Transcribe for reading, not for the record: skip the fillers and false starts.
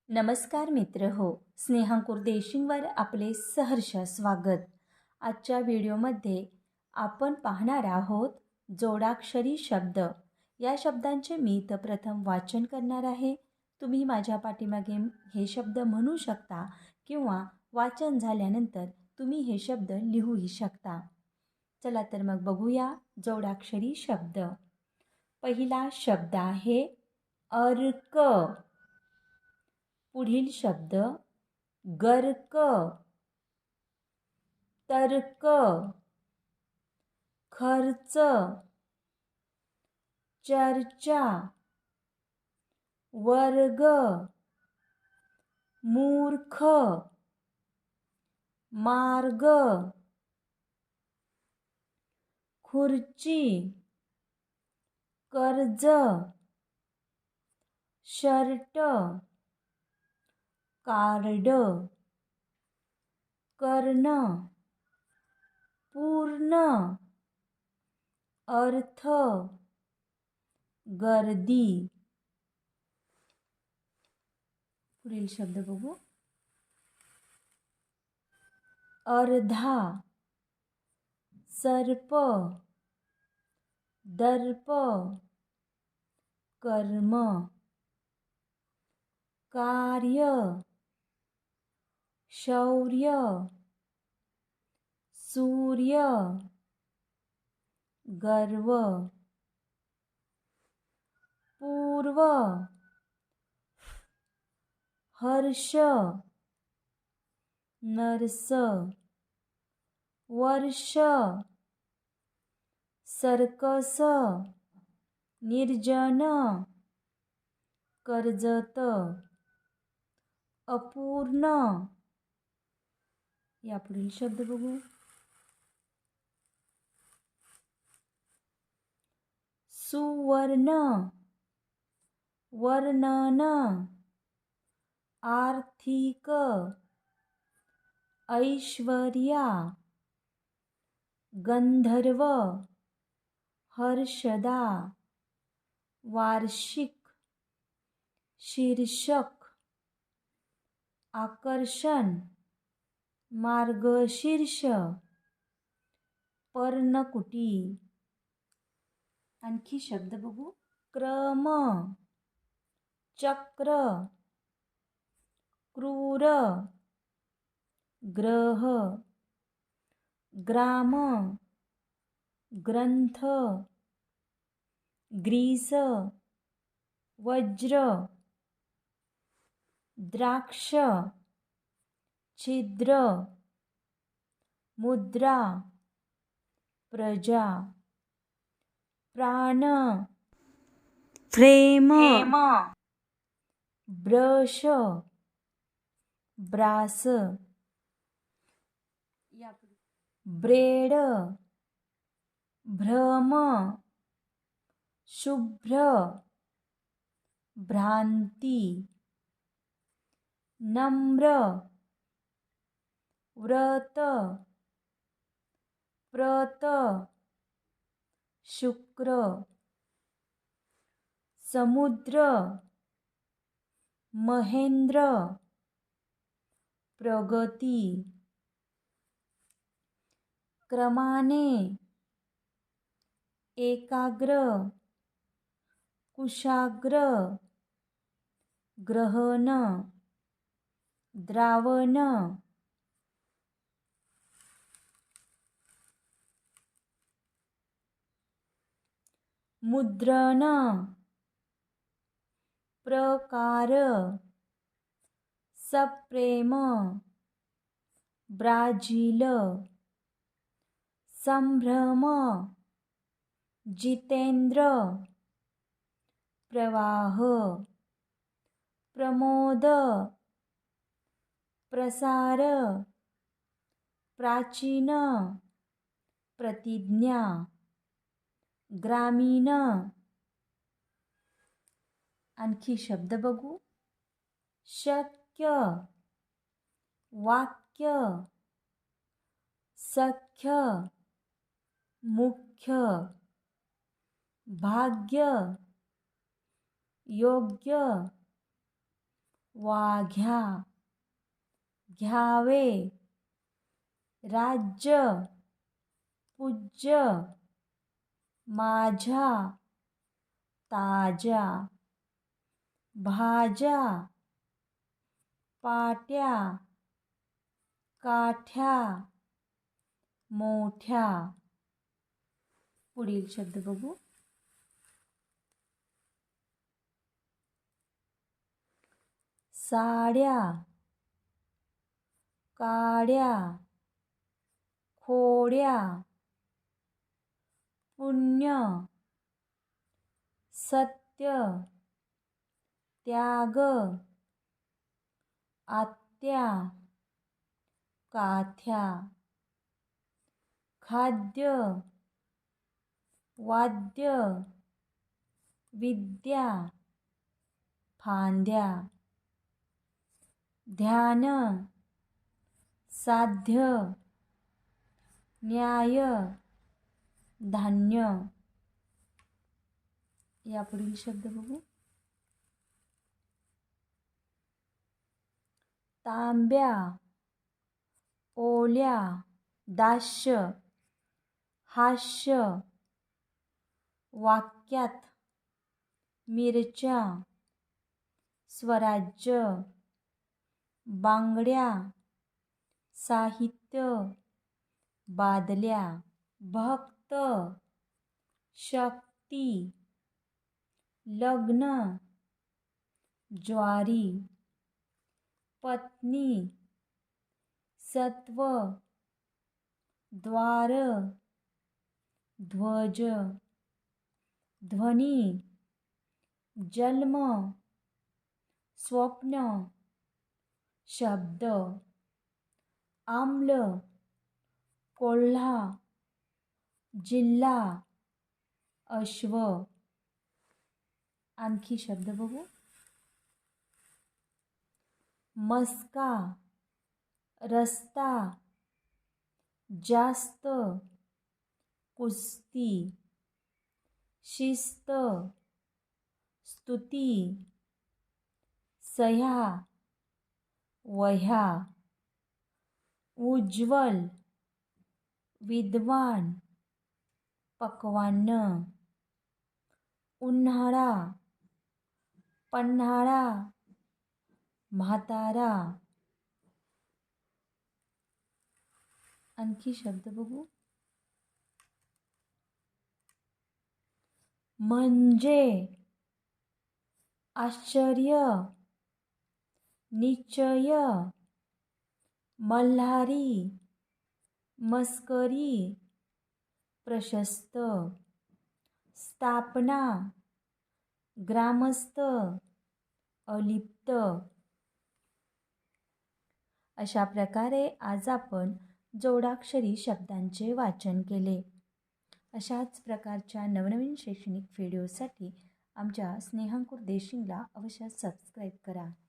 नमस्कार मित्र हो, स्नेहांकुर देशिंगवर आपले सहर्ष स्वागत. आजच्या व्हिडिओमध्ये आपण पाहणार आहोत जोडाक्षरी शब्द. या शब्दांचे मी तर प्रथम वाचन करणार आहे. तुम्ही माझ्या पाठीमागे हे शब्द म्हणू शकता किंवा वाचन झाल्यानंतर तुम्ही हे शब्द लिहूही शकता. चला तर मग बघूया जोडाक्षरी शब्द. पहिला शब्द आहे अर्क. पुढील शब्द गर्क, तर्क, खर्च, चर्चा, वर्ग, मूर्ख, मार्ग, खुर्ची, कर्ज, शर्ट, कार्ड, कर्ण, पूर्ण, अर्थ, गर्दी. पुढील शब्द बघू. अर्धा, सर्प, दर्प, कर्म, कार्य, शौर्य, सूर्य, गर्व, पूर्व, हर्ष, नरस, वर्ष, सर्कस, निर्जन, कर्जत, अपूर्ण. यापुढील शब्द बघू. सुवर्ण, वर्णन, आर्थिक, ऐश्वर्या, गंधर्व, हर्षदा, वार्षिक, शीर्षक, आकर्षण, मार्गशीर्ष, पर्णकुटी. आणखी शब्द बघू. क्रम, चक्र, क्रूर, ग्रह, ग्राम, ग्रंथ, ग्रीस, वज्र, द्राक्ष, छिद्र, मुद्रा, प्रजा, प्राण, फ्रेम, ब्रश, ब्रास, ब्रेड, भ्रम, शुभ्र, भ्रांती, नम्र, व्रत, प्रत, शुक्र, समुद्र, महेंद्र, प्रगती, क्रमाने, एकाग्र, कुशाग्र, ग्रहण, द्रावण. मुद्रण, प्रकार, सप्रेम, ब्राझील, संभ्रम, जितेंद्र, प्रवाह, प्रमोद, प्रसार, प्राचीन, प्रतिज्ञा, ग्रामीण. आणखी शब्द बघू. शक्य, वाक्य, सख्य, मुख्य, भाग्य, योग्य, वाघ्या, घ्यावे, राज्य, पूज्य, माझ्या, ताज्या, भाज्या, पाट्या, काठ्या, मोठ्या. पुढील शब्द बघू. साड्या, काड्या, खोड्या, पुण्य, सत्य, त्याग, आत्या, काथ्या, खाद्य, वाद्य, विद्या, फांद्या, ध्यान, साध्य, न्याय, धान्य. यापुढील शब्द बघू. तांब्या, ओल्या, दास्य, हास्य, वाक्यात, मिरच्या, स्वराज्य, बांगड्या, साहित्य, बादल्या, भक्त, शक्ती, लग्न, ज्वारी, पत्नी, सत्व, द्वार, ध्वज, ध्वनी, जन्म, स्वप्न, शब्द, आम्ल, कोल्हा, जिल्हा, अश्व. आणखी शब्द बघू. मस्का, रस्ता, जास्त, कुस्ती, शिस्त, स्तुती, सह्या, वह्या, उज्ज्वल, विद्वान, पक्वान्न, उन्हाळा, पन्हाळा, म्हातारा. आणखी शब्द बघू. म्हणजे, आश्चर्य, निश्चय, मल्हारी, मस्करी, प्रशस्त, स्थापना, ग्रामस्थ, अलिप्त. अशा प्रकारे आज आपण जोडाक्षरी शब्दांचे वाचन केले. अशाच प्रकारच्या नवनवीन शैक्षणिक व्हिडिओसाठी आमच्या स्नेहांकुर देशिंगला अवश्य सबस्क्राईब करा.